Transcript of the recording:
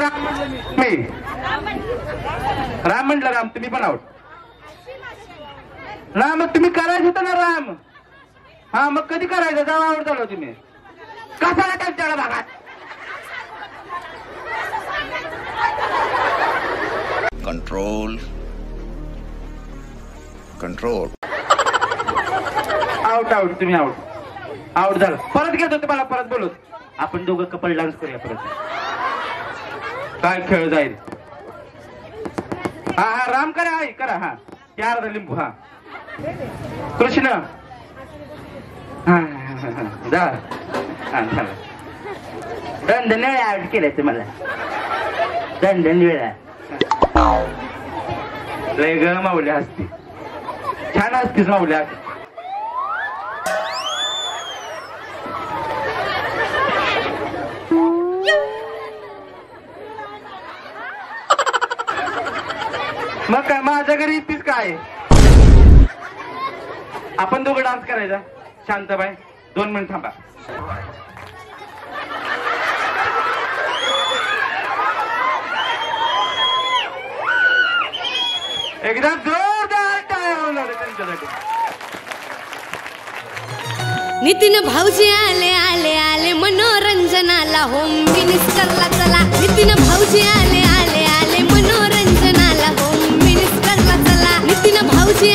राम म्हणलं मी राम म्हणलं राम तुम्ही पण आहोत राम मग तुम्ही करायचं होतं ना राम हा मग कधी करायचं जावा आवड झालं तुम्ही कशाला त्यांच्याकडे भागात कंट्रोल कंट्रोल आउट आउट तुम्ही आउट आउट झालं परत घेतो तुम्हाला परत बोलत आपण दोघं कपल डान्स करूया परत काय खेळ जाईल हा हा राम करा आई करा हा त्यार लिंबू हा कृष्ण हा जा हा झालं दंडन वेळा आउट केलंय तुम्हाला दंडन वेळा लय ग माऊल्या असती छान असतीस माऊल्या मग काय माझ्या घरी येतीस काय आपण दोघं डान्स करायचा शांतबाई 2 मिनिट थांबा एकदम जोरदार टाळ्या होणार त्यांच्यासाठी नितीन भाऊजी आले आले आले मनोरंजनाला होम मिनिस्टरला चला नितीन भाऊजी आले आले आले मनोरंजनाला होम मिनिस्टरला चला नितीन भाऊजी